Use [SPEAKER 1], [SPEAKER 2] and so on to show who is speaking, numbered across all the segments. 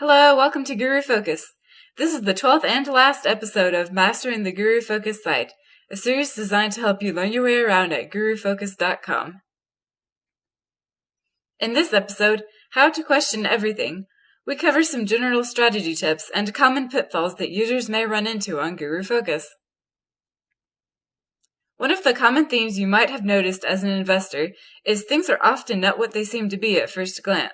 [SPEAKER 1] Hello, welcome to GuruFocus. This is the 12th and last episode of Mastering the GuruFocus site, a series designed to help you learn your way around at GuruFocus.com. In this episode, How to Question Everything, we cover some general strategy tips and common pitfalls that users may run into on GuruFocus. One of the common themes you might have noticed as an investor is things are often not what they seem to be at first glance.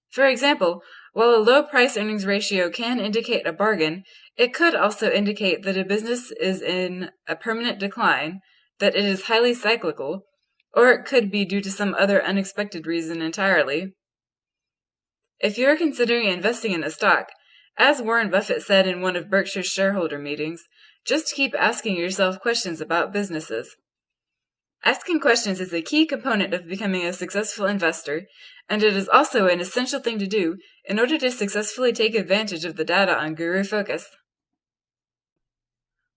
[SPEAKER 1] For example, while a low price-earnings ratio can indicate a bargain, it could also indicate that a business is in a permanent decline, that it is highly cyclical, or it could be due to some other unexpected reason entirely. If you are considering investing in a stock, as Warren Buffett said in one of Berkshire's shareholder meetings, just keep asking yourself questions about businesses. Asking questions is a key component of becoming a successful investor, and it is also an essential thing to do in order to successfully take advantage of the data on GuruFocus.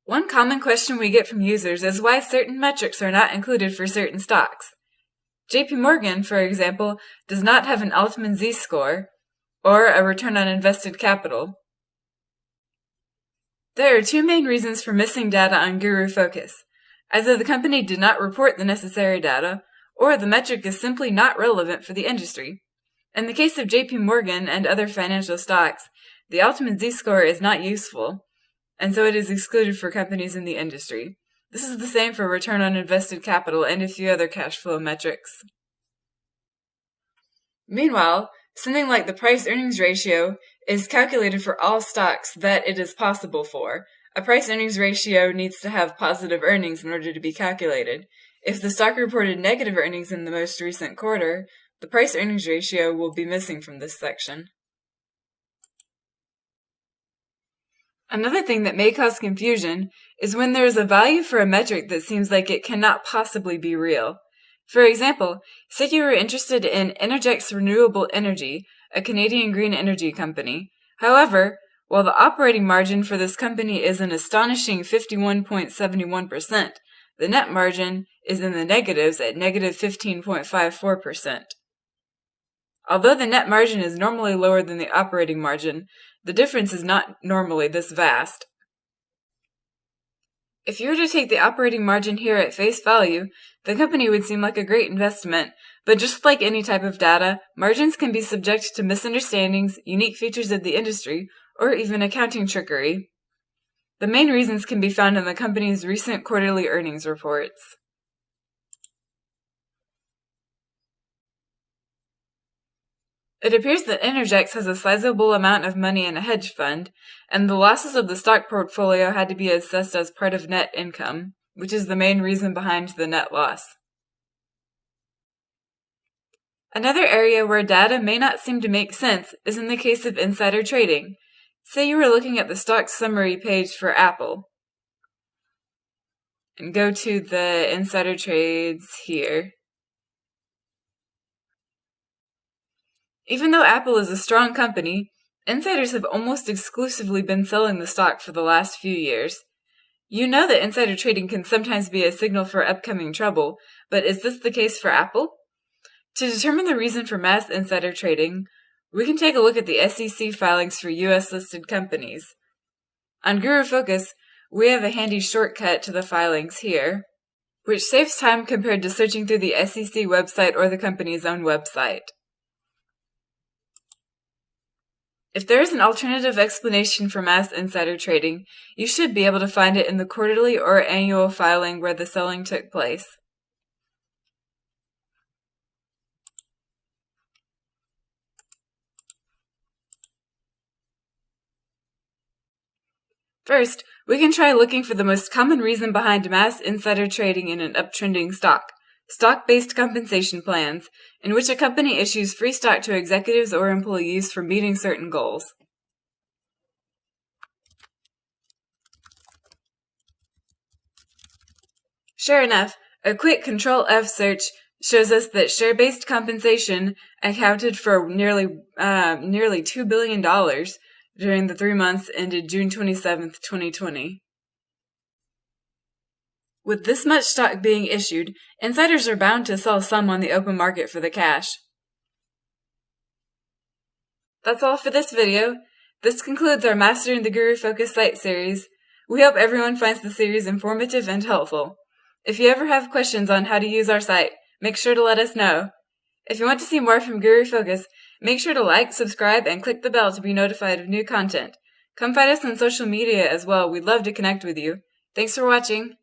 [SPEAKER 1] One common question we get from users is why certain metrics are not included for certain stocks. JP Morgan, for example, does not have an Altman Z-score or a return on invested capital. There are two main reasons for missing data on GuruFocus. Either the company did not report the necessary data, or the metric is simply not relevant for the industry. In the case of JP Morgan and other financial stocks, the Altman Z-score is not useful, and so it is excluded for companies in the industry. This is the same for return on invested capital and a few other cash flow metrics. Meanwhile, something like the price-earnings ratio is calculated for all stocks that it is possible for. A price-earnings ratio needs to have positive earnings in order to be calculated. If the stock reported negative earnings in the most recent quarter, the price-earnings ratio will be missing from this section. Another thing that may cause confusion is when there is a value for a metric that seems like it cannot possibly be real. For example, say you were interested in Energex Renewable Energy, a Canadian green energy company. However, while the operating margin for this company is an astonishing 51.71%, the net margin is in the negatives at negative 15.54%. Although the net margin is normally lower than the operating margin, the difference is not normally this vast. If you were to take the operating margin here at face value, the company would seem like a great investment, but just like any type of data, margins can be subject to misunderstandings, unique features of the industry, or even accounting trickery. The main reasons can be found in the company's recent quarterly earnings reports. It appears that Energex has a sizable amount of money in a hedge fund, and the losses of the stock portfolio had to be assessed as part of net income, which is the main reason behind the net loss. Another area where data may not seem to make sense is in the case of insider trading. Say you were looking at the stock summary page for Apple, and go to the insider trades here. Even though Apple is a strong company, insiders have almost exclusively been selling the stock for the last few years. You know that insider trading can sometimes be a signal for upcoming trouble, but is this the case for Apple? To determine the reason for mass insider trading, we can take a look at the SEC filings for US-listed companies. On GuruFocus, we have a handy shortcut to the filings here, which saves time compared to searching through the SEC website or the company's own website. If there is an alternative explanation for mass insider trading, you should be able to find it in the quarterly or annual filing where the selling took place. First, we can try looking for the most common reason behind mass insider trading in an uptrending stock, stock-based compensation plans, in which a company issues free stock to executives or employees for meeting certain goals. Sure enough, a quick Control-F search shows us that share-based compensation accounted for nearly $2 billion during the 3 months ended June 27, 2020. With this much stock being issued, insiders are bound to sell some on the open market for the cash. That's all for this video. This concludes our Mastering the GuruFocus site series. We hope everyone finds the series informative and helpful. If you ever have questions on how to use our site, make sure to let us know. If you want to see more from GuruFocus, make sure to like, subscribe, and click the bell to be notified of new content. Come find us on social media as well. We'd love to connect with you. Thanks for watching.